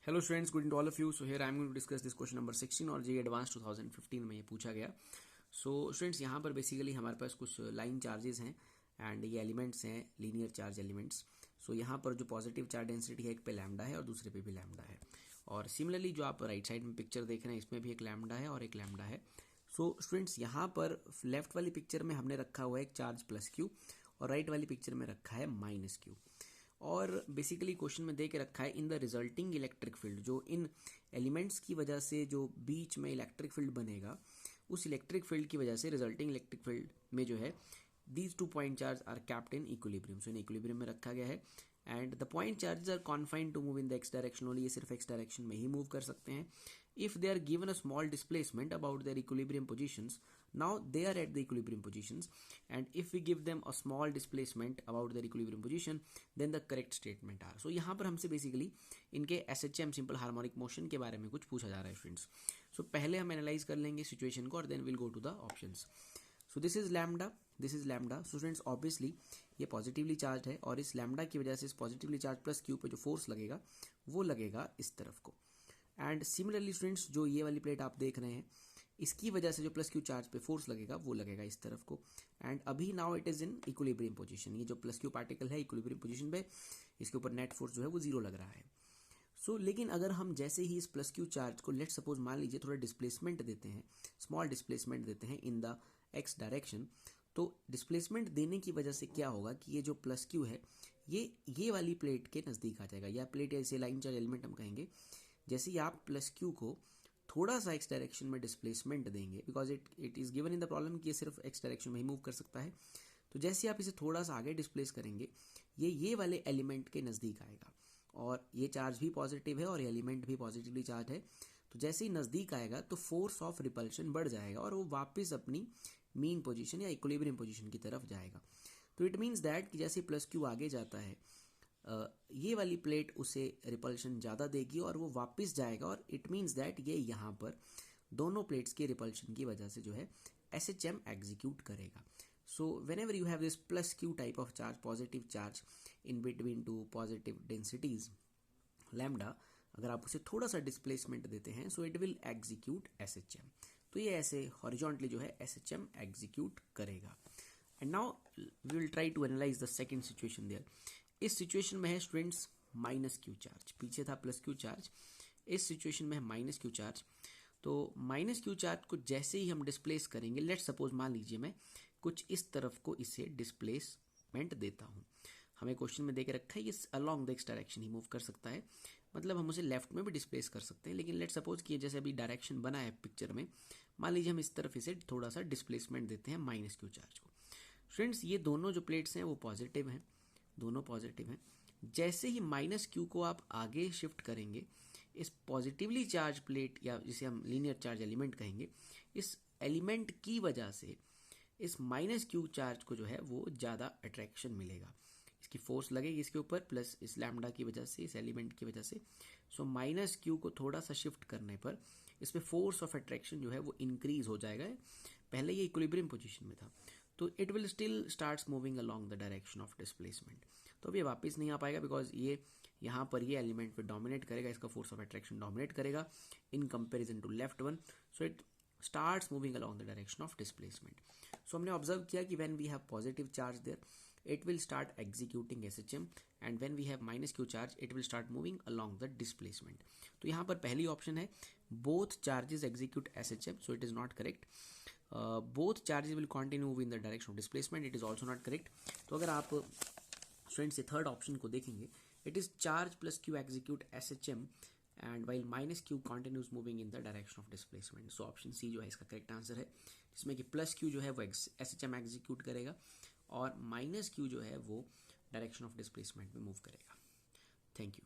Hello students, good to all of you. So here I am going to discuss this question number 16 और जी advance 2015 में ये पूछा गया. So students, यहाँ पर बेसिकली हमारे पास कुछ लाइन चार्जेस हैं एंड ये एलिमेंट्स हैं, लीनियर चार्ज एलिमेंट्स. सो यहाँ पर जो पॉजिटिव चार्ज डेंसिटी है एक पे लैम्डा है और दूसरे पे भी लैम्डा है. और सिमिलरली जो आप राइट साइड में पिक्चर देख रहे हैं इसमें भी एक लैम्डा है और एक लैम्डा है. सो स्टूडेंट्स, यहाँ पर लेफ्ट वाली पिक्चर में हमने रखा हुआ है एक चार्ज प्लस क्यू और राइट वाली पिक्चर में रखा है माइनस क्यू. और बेसिकली क्वेश्चन में दे के रखा है in the resulting electric field, जो इन एलिमेंट्स की वजह से जो बीच में इलेक्ट्रिक फील्ड बनेगा उस इलेक्ट्रिक फील्ड की वजह से रिजल्टिंग इलेक्ट्रिक फील्ड में जो है these 2 point charge are kept in equilibrium. So in equilibrium में रखा गया है and the point charges are confined to move in the x direction only. ये सिर्फ एक्स डायरेक्शन में ही मूव कर सकते हैं. If they are given a small displacement about their equilibrium positions, now they are at the equilibrium positions, and if we give them a small displacement about their equilibrium position, then the correct statement are. so यहाँ पर हमसे basically इनके SHM simple harmonic motion के बारे में कुछ पूछा जा रहा है स्टूडेंट्स. सो पहले हम एनालाइज कर लेंगे सिचुएशन को और then will go to the options. So this is lambda, this is lambda. So students, obviously ये पॉजिटिवली चार्ज है और इस लैम्डा की वजह से इस पॉजिटिवली चार्ज प्लस क्यू पे जो फोर्स लगेगा वो लगेगा इस तरफ को. एंड सिमिलरली स्टूडेंट्स, जो ये वाली प्लेट आप देख रहे हैं इसकी वजह से जो प्लस क्यू चार्ज पे फोर्स लगेगा वो लगेगा इस तरफ को. एंड अभी now it is in equilibrium position. ये जो प्लस क्यू पार्टिकल है इक्विलिब्रियम पोजीशन पे, इसके ऊपर नेट फोर्स जो है वो जीरो लग रहा है. सो लेकिन अगर हम जैसे ही इस प्लस क्यू चार्ज को लेट सपोज मान लीजिए थोड़ा डिस्प्लेसमेंट देते हैं, स्मॉल डिस्प्लेसमेंट देते हैं इन द एक्स डायरेक्शन, तो डिस्प्लेसमेंट देने की वजह से क्या होगा कि ये जो प्लस क्यू है ये वाली प्लेट के नज़दीक आ जाएगा. या प्लेट ऐसे लाइन चार्ज एलिमेंट हम कहेंगे. जैसे ही आप प्लस क्यू को थोड़ा सा एक्स डायरेक्शन में डिस्प्लेसमेंट देंगे, because it is given in the problem कि ये सिर्फ एक्स डायरेक्शन में ही मूव कर सकता है, तो जैसे आप इसे थोड़ा सा आगे डिस्प्लेस करेंगे ये वाले एलिमेंट के नज़दीक आएगा. और ये चार्ज भी पॉजिटिव है और ये एलिमेंट भी पॉजिटिवली चार्ज है. तो जैसे ही नज़दीक आएगा तो फोर्स ऑफ रिपल्शन बढ़ जाएगा और वो वापस अपनी मीन पोजीशन या इक्विलिब्रियम पोजीशन की तरफ जाएगा. तो इट मीन्स दैट कि जैसे प्लस क्यू आगे जाता है ये वाली प्लेट उसे रिपल्शन ज़्यादा देगी और वो वापस जाएगा. और इट मीन्स दैट ये यहाँ पर दोनों प्लेट्स के रिपल्शन की वजह से जो है SHM एग्जीक्यूट करेगा. So whenever you have this plus Q type of charge, positive charge in between two positive densities lambda, अगर आप उसे थोड़ा सा डिस्प्लेसमेंट देते हैं so it will execute SHM. तो ये ऐसे हॉरिजॉन्टली जो है SHM एग्जीक्यूट करेगा. And now we will try to analyze the second situation there. इस सिचुएशन में है स्टूडेंट्स माइनस क्यू चार्ज, पीछे था प्लस क्यू चार्ज, इस सिचुएशन में है माइनस क्यू चार्ज. तो माइनस क्यू चार्ज को जैसे ही हम डिस्प्लेस करेंगे, लेट सपोज मान लीजिए मैं कुछ इस तरफ को इसे डिस्प्लेसमेंट देता हूँ. हमें क्वेश्चन में देके रखा है ये along the x direction he move कर सकता है, मतलब हम उसे लेफ्ट में भी डिस्प्लेस कर सकते हैं. लेकिन लेट सपोज कि जैसे अभी डायरेक्शन बना है पिक्चर में, मान लीजिए हम इस तरफ इसे थोड़ा सा डिस्प्लेसमेंट देते हैं माइनस क्यू चार्ज को. स्टूडेंट्स, ये दोनों जो प्लेट्स हैं वो पॉजिटिव हैं, दोनों पॉजिटिव हैं. जैसे ही माइनस क्यू को आप आगे शिफ्ट करेंगे, इस पॉजिटिवली चार्ज प्लेट या जिसे हम लीनियर चार्ज एलिमेंट कहेंगे, इस एलिमेंट की वजह से इस माइनस क्यू चार्ज को जो है वो ज़्यादा अट्रैक्शन मिलेगा, इसकी फोर्स लगेगी इसके ऊपर प्लस इस लैम्डा की वजह से, इस एलिमेंट की वजह से. सो माइनस क्यू को थोड़ा सा शिफ्ट करने पर इस पर फोर्स ऑफ अट्रैक्शन जो है वो इंक्रीज हो जाएगा. पहले ये इक्विलिब्रियम पोजीशन में था तो it will still starts moving along the direction of displacement. तो अब ये वापस नहीं आ पाएगा बिकॉज ये यहाँ पर ये एलिमेंट पे डोमिनेट करेगा, इसका फोर्स ऑफ अट्रैक्शन डोमिनेट करेगा in comparison to left one. So it starts moving along the direction of displacement. So हमने ऑब्जर्व किया कि when we have positive charge there, it will start executing SHM, and when we have minus Q charge, it will start moving along the displacement. तो यहाँ पर पहली option है both charges execute SHM, so it is not correct. Both charges will continue in the direction of displacement, it is also not correct. तो अगर आप students ये third option को देखेंगे, it is charge plus Q execute SHM and while minus q continues moving in the direction of displacement. So option C जो है इसका correct answer है, जिसमें कि प्लस क्यू जो है वो SHM एग्जीक्यूट करेगा और माइनस क्यू जो है वो डायरेक्शन ऑफ डिस्प्लेसमेंट में मूव करेगा. Thank you.